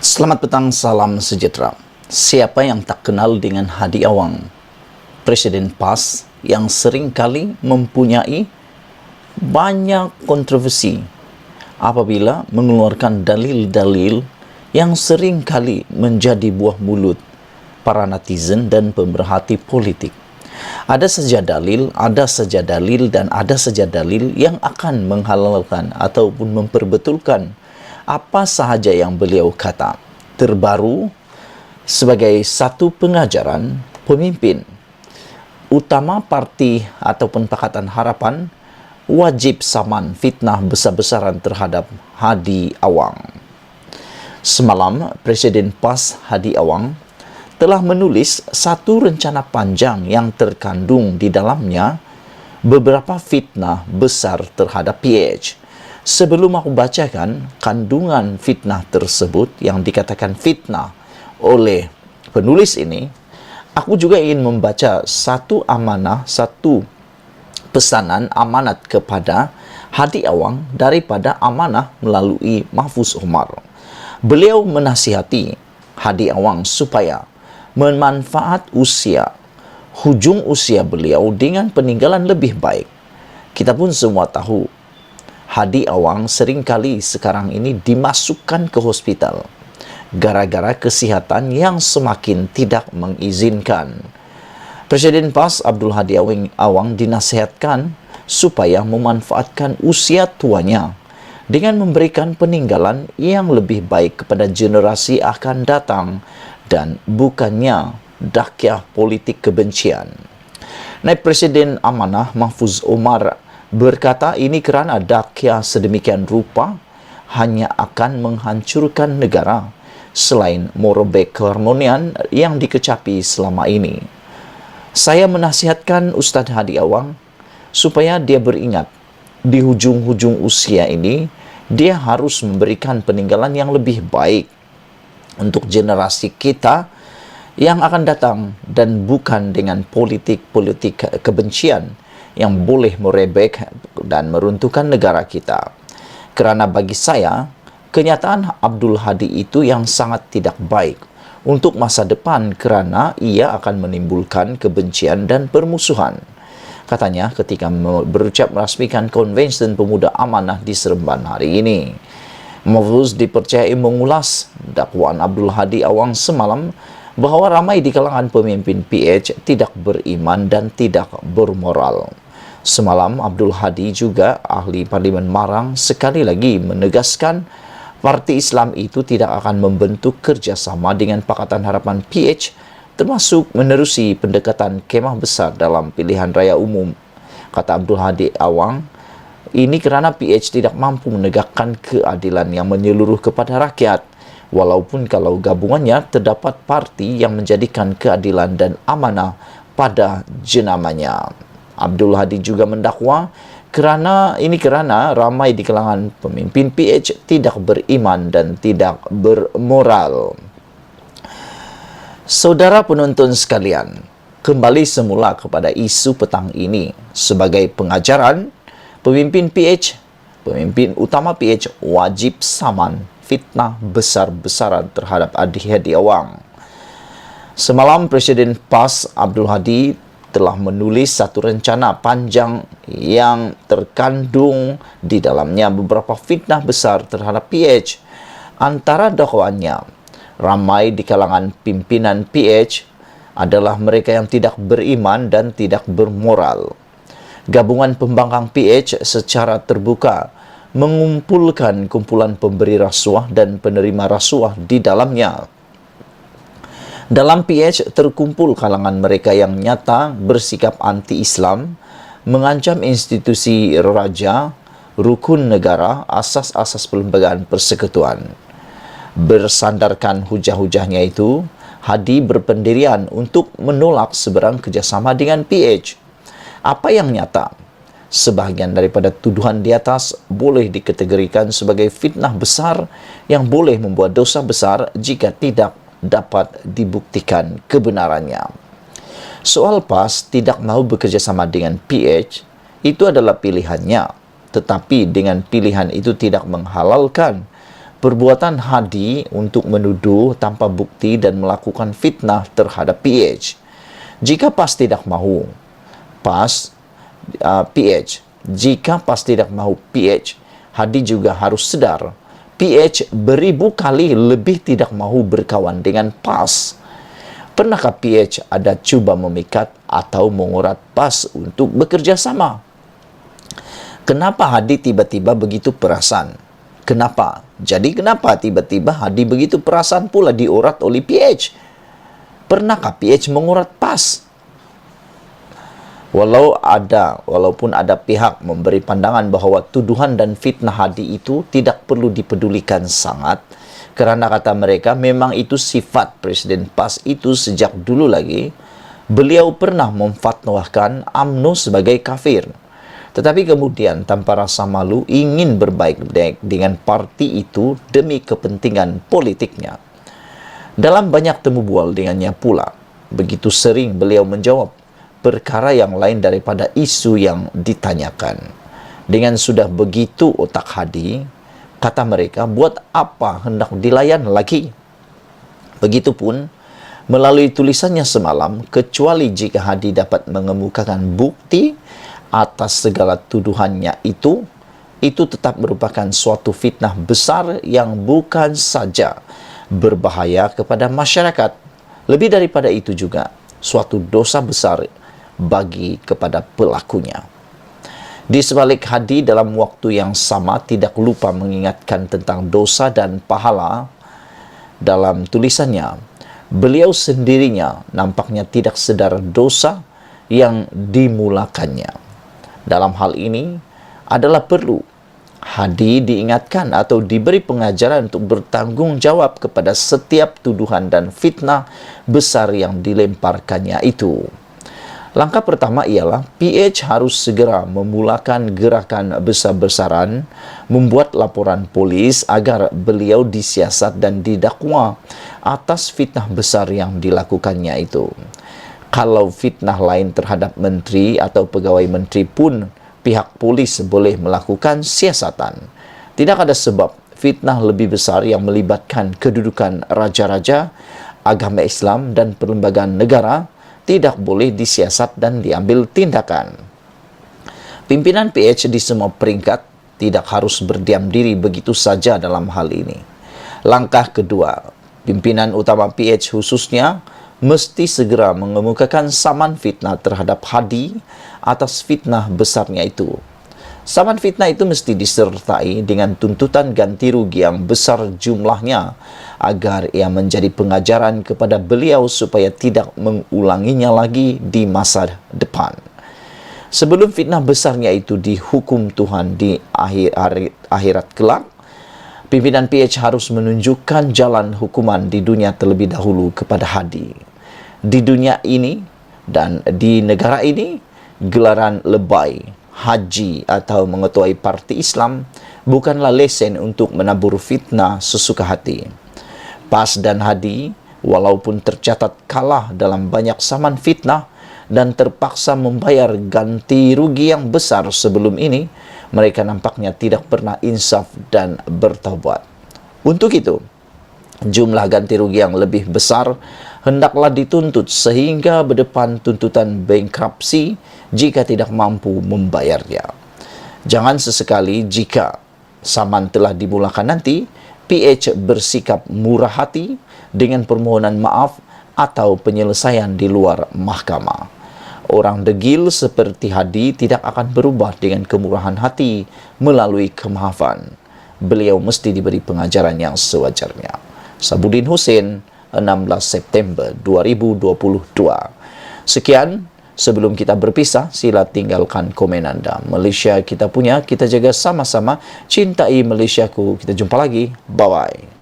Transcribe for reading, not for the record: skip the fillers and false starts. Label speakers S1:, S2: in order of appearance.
S1: Selamat petang, salam sejahtera. Siapa yang tak kenal dengan Hadi Awang, Presiden PAS yang sering kali mempunyai banyak kontroversi apabila mengeluarkan dalil-dalil yang sering kali menjadi buah mulut para netizen dan pemerhati politik. Ada saja dalil, dan ada saja dalil yang akan menghalalkan ataupun memperbetulkan apa sahaja yang beliau kata. Terbaru, sebagai satu pengajaran, pemimpin utama parti ataupun Pakatan Harapan wajib saman fitnah besar-besaran terhadap Hadi Awang. Semalam, Presiden PAS Hadi Awang telah menulis satu rencana panjang yang terkandung di dalamnya beberapa fitnah besar terhadap PH. Sebelum aku bacakan kandungan fitnah tersebut yang dikatakan fitnah oleh penulis ini, aku juga ingin membaca satu pesanan amanat kepada Hadi Awang daripada amanah melalui Mahfuz Umar. Beliau menasihati Hadi Awang supaya memanfaat hujung usia beliau dengan peninggalan lebih baik. Kita pun semua tahu Hadi Awang seringkali sekarang ini dimasukkan ke hospital gara-gara kesihatan yang semakin tidak mengizinkan. Presiden PAS Abdul Hadi Awang dinasihatkan supaya memanfaatkan usia tuanya dengan memberikan peninggalan yang lebih baik kepada generasi akan datang dan bukannya dakyah politik kebencian. Naib Presiden Amanah Mahfuz Umar berkata ini kerana dakyah sedemikian rupa hanya akan menghancurkan negara selain merobek keharmonian yang dikecapi selama ini. Saya menasihatkan Ustaz Hadi Awang supaya dia beringat di hujung-hujung usia ini dia harus memberikan peninggalan yang lebih baik untuk generasi kita yang akan datang dan bukan dengan politik-politik kebencian yang boleh merebek dan meruntuhkan negara kita. Kerana bagi saya, kenyataan Abdul Hadi itu yang sangat tidak baik untuk masa depan kerana ia akan menimbulkan kebencian dan permusuhan. Katanya ketika berucap merasmikan Konvensyen Pemuda Amanah di Seremban hari ini. Mahfuz dipercayai mengulas dakwaan Abdul Hadi Awang semalam bahawa ramai di kalangan pemimpin PH tidak beriman dan tidak bermoral. Semalam, Abdul Hadi juga ahli Parlimen Marang sekali lagi menegaskan parti Islam itu tidak akan membentuk kerjasama dengan Pakatan Harapan PH termasuk menerusi pendekatan kemah besar dalam pilihan raya umum. Kata Abdul Hadi Awang, ini kerana PH tidak mampu menegakkan keadilan yang menyeluruh kepada rakyat, walaupun kalau gabungannya terdapat parti yang menjadikan keadilan dan amanah pada jenamanya. Abdul Hadi juga mendakwa kerana ramai di kalangan pemimpin PH tidak beriman dan tidak bermoral. Saudara penonton sekalian, kembali semula kepada isu petang ini. Sebagai pengajaran, pemimpin utama PH wajib saman fitnah besar-besaran terhadap Hadi Awang. Semalam Presiden PAS Abdul Hadi telah menulis satu rencana panjang yang terkandung di dalamnya beberapa fitnah besar terhadap PH. Antara dakwaannya, ramai di kalangan pimpinan PH adalah mereka yang tidak beriman dan tidak bermoral. Gabungan pembangkang PH secara terbuka mengumpulkan kumpulan pemberi rasuah dan penerima rasuah di dalamnya. Dalam PH terkumpul kalangan mereka yang nyata bersikap anti-Islam, mengancam institusi raja, rukun negara, asas-asas perlembagaan persekutuan. Bersandarkan hujah-hujahnya itu, Hadi berpendirian untuk menolak seberang kerjasama dengan PH. Apa yang nyata? Sebahagian daripada tuduhan di atas boleh dikategorikan sebagai fitnah besar yang boleh membuat dosa besar jika tidak dapat dibuktikan kebenarannya. Soal PAS tidak mahu bekerjasama dengan PH, itu adalah pilihannya. Tetapi dengan pilihan itu tidak menghalalkan perbuatan Hadi untuk menuduh tanpa bukti dan melakukan fitnah terhadap PH. Jika PAS tidak mahu, PH, jika PAS tidak mahu PH, Hadi juga harus sedar PH beribu kali lebih tidak mahu berkawan dengan PAS. Pernahkah PH ada cuba memikat atau mengurat PAS untuk bekerja sama? Kenapa Hadi tiba-tiba begitu perasan? Kenapa? Jadi kenapa tiba-tiba Hadi begitu perasan pula diurat oleh PH? Pernahkah PH mengurat PAS? Walaupun ada pihak memberi pandangan bahawa tuduhan dan fitnah Hadi itu tidak perlu dipedulikan sangat, kerana kata mereka memang itu sifat Presiden PAS itu sejak dulu lagi. Beliau pernah memfatwakan UMNO sebagai kafir. Tetapi kemudian tanpa rasa malu ingin berbaik-baik dengan parti itu demi kepentingan politiknya. Dalam banyak temu bual dengannya pula, begitu sering beliau menjawab perkara yang lain daripada isu yang ditanyakan. Dengan sudah begitu otak Hadi, kata mereka, buat apa hendak dilayan lagi? Begitupun melalui tulisannya semalam, kecuali jika Hadi dapat mengemukakan bukti atas segala tuduhannya itu tetap merupakan suatu fitnah besar yang bukan saja berbahaya kepada masyarakat, lebih daripada itu juga suatu dosa besar bagi kepada pelakunya. Di sebalik Hadi dalam waktu yang sama tidak lupa mengingatkan tentang dosa dan pahala dalam tulisannya, beliau sendirinya nampaknya tidak sedar dosa yang dimulakannya. Dalam hal ini adalah perlu Hadi diingatkan atau diberi pengajaran untuk bertanggung jawab kepada setiap tuduhan dan fitnah besar yang dilemparkannya itu. Langkah pertama ialah PH harus segera memulakan gerakan besar-besaran membuat laporan polis agar beliau disiasat dan didakwa atas fitnah besar yang dilakukannya itu. Kalau fitnah lain terhadap menteri atau pegawai menteri pun pihak polis boleh melakukan siasatan. Tidak ada sebab fitnah lebih besar yang melibatkan kedudukan raja-raja, agama Islam dan perlembagaan negara tidak boleh disiasat dan diambil tindakan. Pimpinan PH di semua peringkat tidak harus berdiam diri begitu saja dalam hal ini. Langkah kedua, pimpinan utama PH khususnya mesti segera mengemukakan saman fitnah terhadap Hadi atas fitnah besarnya itu. Saman fitnah itu mesti disertai dengan tuntutan ganti rugi yang besar jumlahnya agar ia menjadi pengajaran kepada beliau supaya tidak mengulanginya lagi di masa depan. Sebelum fitnah besarnya itu dihukum Tuhan di akhirat kelak, pimpinan PH harus menunjukkan jalan hukuman di dunia terlebih dahulu kepada Hadi. Di dunia ini dan di negara ini, gelaran lebay, haji atau mengetuai parti Islam bukanlah lesen untuk menabur fitnah sesuka hati. PAS dan Hadi, walaupun tercatat kalah dalam banyak saman fitnah dan terpaksa membayar ganti rugi yang besar sebelum ini, mereka nampaknya tidak pernah insaf dan bertaubat. Untuk itu, jumlah ganti rugi yang lebih besar hendaklah dituntut sehingga berdepan tuntutan bankruptsi jika tidak mampu membayarnya. Jangan sesekali jika saman telah dimulakan nanti, PH bersikap murah hati dengan permohonan maaf atau penyelesaian di luar mahkamah. Orang degil seperti Hadi tidak akan berubah dengan kemurahan hati melalui kemaafan. Beliau mesti diberi pengajaran yang sewajarnya. Sabudin Hussein, 16 September 2022. Sekian, sebelum kita berpisah, sila tinggalkan komen anda. Malaysia kita punya, kita jaga sama-sama. Cintai Malaysiaku. Kita jumpa lagi. Bye-bye.